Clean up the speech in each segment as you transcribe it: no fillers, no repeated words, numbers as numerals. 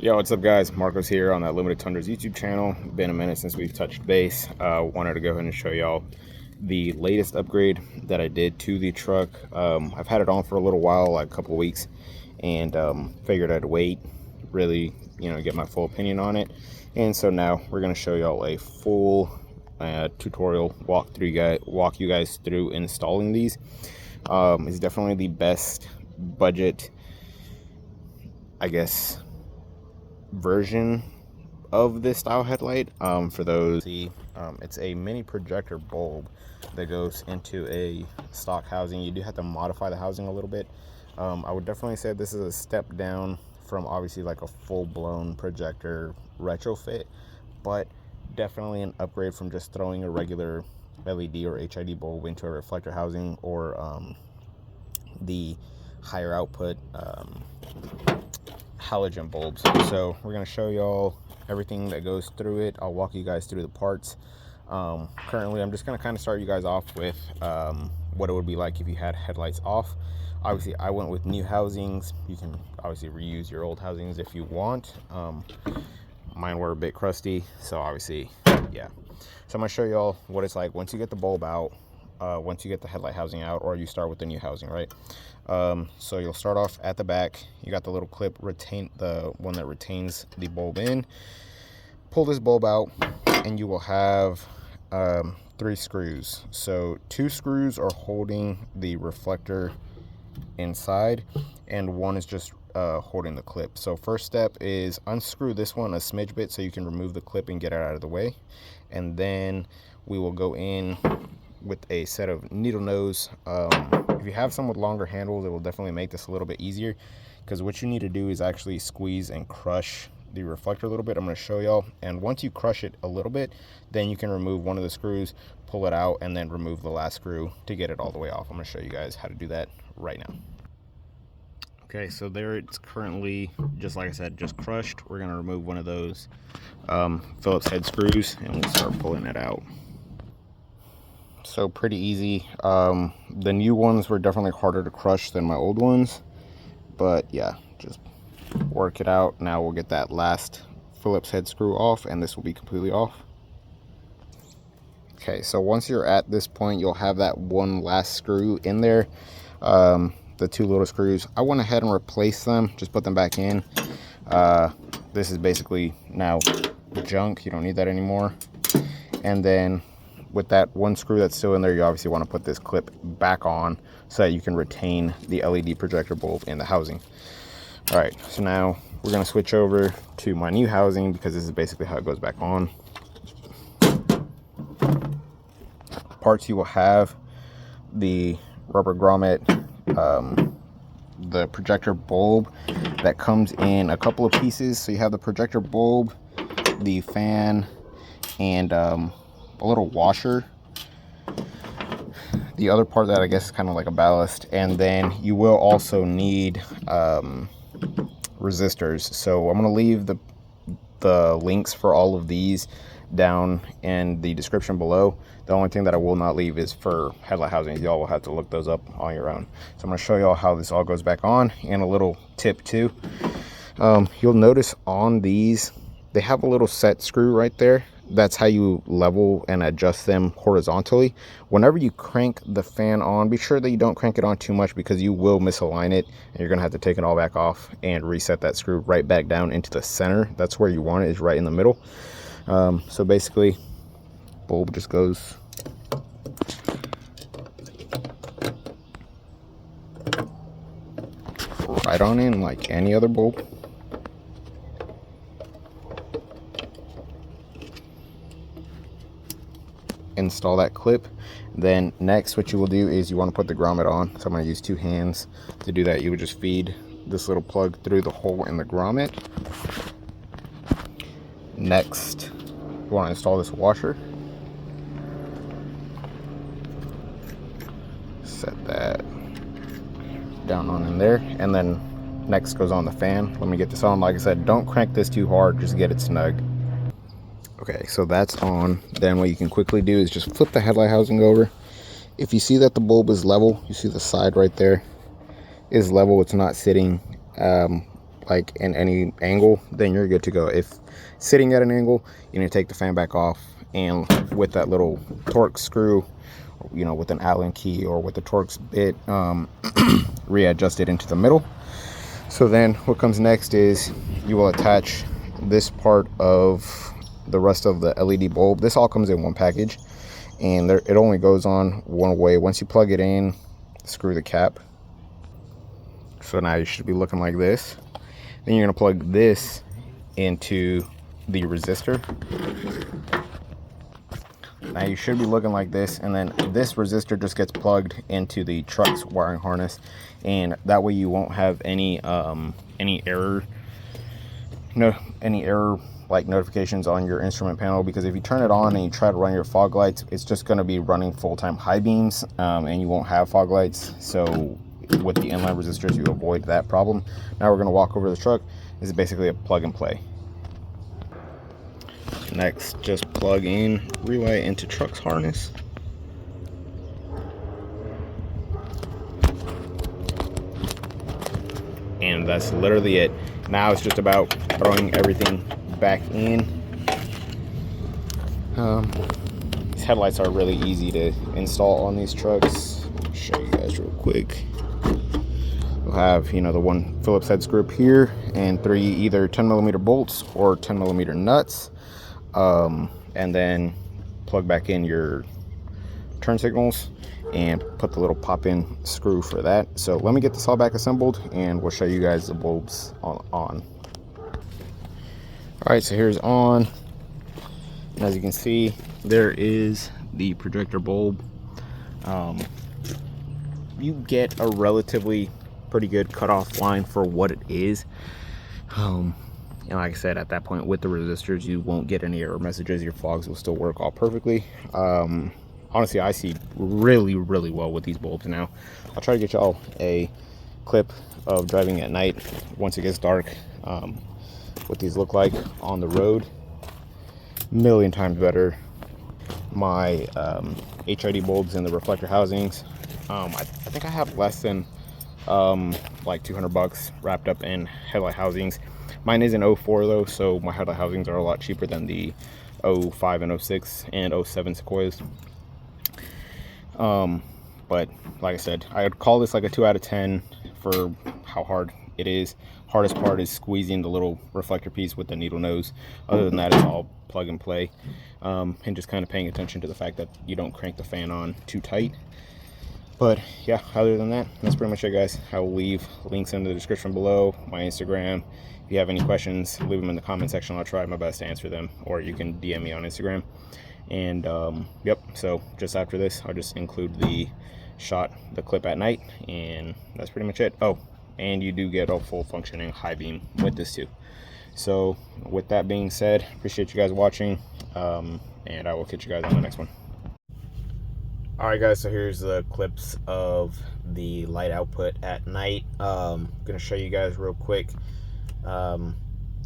Yo, what's up guys? Marcos here on that Limited Tundras YouTube channel. Been a minute since we've touched base. Wanted to go ahead and show y'all the latest upgrade that I did to the truck. I've had it on for a little while, like a couple of weeks, and figured I'd wait, really, get my full opinion on it. And so now we're gonna show y'all a full tutorial walk you guys through installing these. It's definitely the best budget, I guess, version of this style headlight. For those it's a mini projector bulb that goes into a stock housing. You do have to modify the housing a little bit. I would definitely say this is a step down from obviously like a full-blown projector retrofit, but definitely an upgrade from just throwing a regular LED or HID bulb into a reflector housing, or the higher output halogen bulbs. So we're going to show y'all everything that goes through it. I'll walk you guys through the parts. Currently I'm just going to kind of start you guys off with what it would be like if you had headlights off. Obviously I went with new housings. You can obviously reuse your old housings if you want. Mine were a bit crusty, so obviously, yeah. So I'm going to show y'all what it's like once you get the bulb out, once you get the headlight housing out, or you start with the new housing, right? So you'll start off at the back. You got the little clip, the one that retains the bulb in. Pull this bulb out and you will have 3 screws. So 2 screws are holding the reflector inside, and 1 is just holding the clip. So first step is unscrew this one a smidge bit so you can remove the clip and get it out of the way, and then we will go in with a set of needle nose. If you have some with longer handles, it will definitely make this a little bit easier, because what you need to do is actually squeeze and crush the reflector a little bit. I'm going to show y'all, and once you crush it a little bit, then you can remove one of the screws, pull it out, and then remove the last screw to get it all the way off. I'm going to show you guys how to do that right now. Okay, so there it's currently, just like I said, just crushed. We're going to remove one of those Phillips head screws, and we'll start pulling it out. So pretty easy. The new ones were definitely harder to crush than my old ones, but yeah, just work it out. Now we'll get that last Phillips head screw off, and this will be completely off. Okay, so once you're at this point, you'll have that one last screw in there. The 2 little screws, I went ahead and replaced them, just put them back in. This is basically now junk. You don't need that anymore. And then with that 1 screw that's still in there, you obviously want to put this clip back on so that you can retain the LED projector bulb in the housing. All right, so now we're going to switch over to my new housing, because this is basically how it goes back on. Parts you will have: the rubber grommet, the projector bulb that comes in a couple of pieces. So you have the projector bulb, the fan, and a little washer. The other part that I guess is kind of like a ballast, and then you will also need resistors. So I'm going to leave the links for all of these down in the description below. The only thing that I will not leave is for headlight housings. Y'all will have to look those up on your own. So I'm going to show y'all how this all goes back on, and a little tip too. You'll notice on these, they have a little set screw right there. That's how you level and adjust them horizontally. Whenever you crank the fan on, be sure that you don't crank it on too much, because you will misalign it, and you're gonna have to take it all back off and reset that screw right back down into the center. That's where you want it, is right in the middle. So basically, bulb just goes right on in like any other bulb. Install that clip. Then next, what you will do is you want to put the grommet on. So I'm going to use 2 hands to do that. You would just feed this little plug through the hole in the grommet. Next, you want to install this washer. Set that down on in there, and then next goes on the fan. Let me get this on. Like I said, don't crank this too hard, just get it snug. Okay, so that's on. Then what you can quickly do is just flip the headlight housing over. If you see that the bulb is level, you see the side right there is level. It's not sitting like in any angle, then you're good to go. If sitting at an angle, you need to take the fan back off, and with that little Torx screw, you know, with an Allen key or with the Torx bit, readjust it into the middle. So then what comes next is you will attach this part of the rest of the LED bulb. This all comes in one package, and it only goes on one way. Once you plug it in, screw the cap. So now you should be looking like this. Then you're gonna plug this into the resistor. Now you should be looking like this, and then this resistor just gets plugged into the truck's wiring harness, and that way you won't have any error like notifications on your instrument panel, because if you turn it on and you try to run your fog lights, it's just going to be running full-time high beams, and you won't have fog lights. So with the inline resistors, you avoid that problem. Now we're going to walk over the truck. This is basically a plug and play. Next, just plug in relay into truck's harness. And that's literally it. Now it's just about throwing everything back in. These headlights are really easy to install on these trucks. I'll show you guys real quick. We'll have, you know, the one Phillips head screw up here, and 3 either 10mm bolts or 10mm nuts. And then plug back in your turn signals and put the little pop-in screw for that. So let me get this all back assembled, and we'll show you guys the bulbs on. All right, so here's on. And as you can see, there is the projector bulb. You get a relatively pretty good cutoff line for what it is. And like I said, at that point with the resistors, you won't get any error messages. Your fogs will still work all perfectly. Honestly, I see really well with these bulbs now. I'll try to get y'all a clip of driving at night once it gets dark, what these look like on the road. Million times better. My HID bulbs in the reflector housings, I think I have less than like $200 wrapped up in headlight housings. Mine is an 04 though, so my headlight housings are a lot cheaper than the 05 and 06 and 07 Sequoias. But like I said, I would call this like a 2 out of 10 for how hard it is. Hardest part is squeezing the little reflector piece with the needle nose. Other than that, it's all plug and play, and just kind of paying attention to the fact that you don't crank the fan on too tight. But yeah, other than that, that's pretty much it, guys. I will leave links in the description below, my Instagram. If you have any questions, leave them in the comment section. I'll try my best to answer them, or you can DM me on Instagram. And yep, so just after this, I'll just include the clip at night, and that's pretty much it. Oh, and you do get a full functioning high beam with this too. So with that being said, appreciate you guys watching, and I will catch you guys on the next one. All right, guys, so here's the clips of the light output at night. Gonna show you guys real quick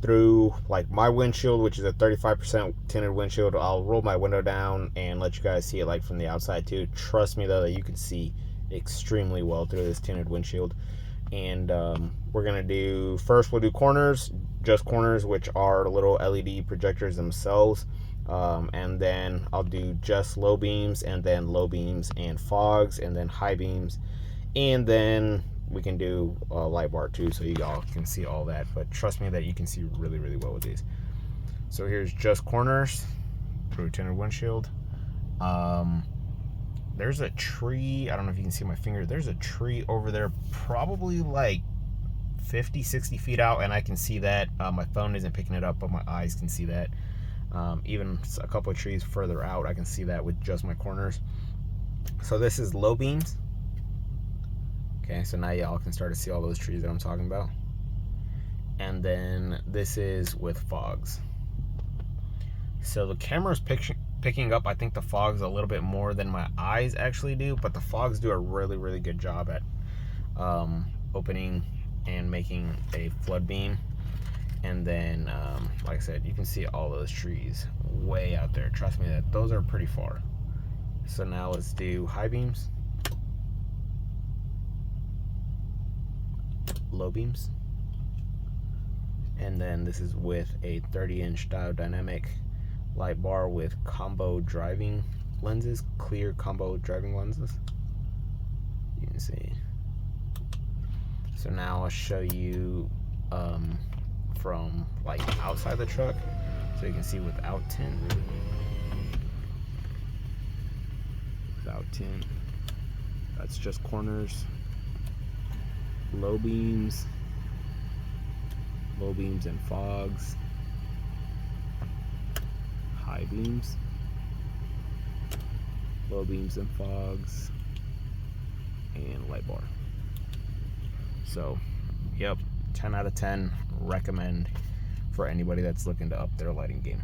through like my windshield, which is a 35% tinted windshield. I'll roll my window down and let you guys see it like from the outside too. Trust me though, that you can see extremely well through this tinted windshield. And we're gonna do, first we'll do corners, just corners, which are little LED projectors themselves. And then I'll do just low beams, and then low beams and fogs, and then high beams, and then we can do a light bar too, so you all can see all that. But trust me that you can see really well with these. So here's just corners through tinted windshield. There's a tree, I don't know if you can see my finger, there's a tree over there probably like 50-60 feet out, and I can see that. My phone isn't picking it up, but my eyes can see that. Even a couple of trees further out, I can see that with just my corners. So this is low beams. Okay, so now y'all can start to see all those trees that I'm talking about. And then this is with fogs. So the camera's picking up, I think, the fogs a little bit more than my eyes actually do, but the fogs do a really good job at opening and making a flood beam. And then, like I said, you can see all those trees way out there. Trust me that those are pretty far. So now let's do high beams, low beams, And then this is with a 30-inch diodynamic light bar with combo driving lenses, clear combo driving lenses. You can see. So now I'll show you from like outside the truck, so you can see without tint. Without tint, that's just corners, low beams and fogs, high beams, low beams and fogs, and light bar. So, yep, 10 out of 10, recommend for anybody that's looking to up their lighting game.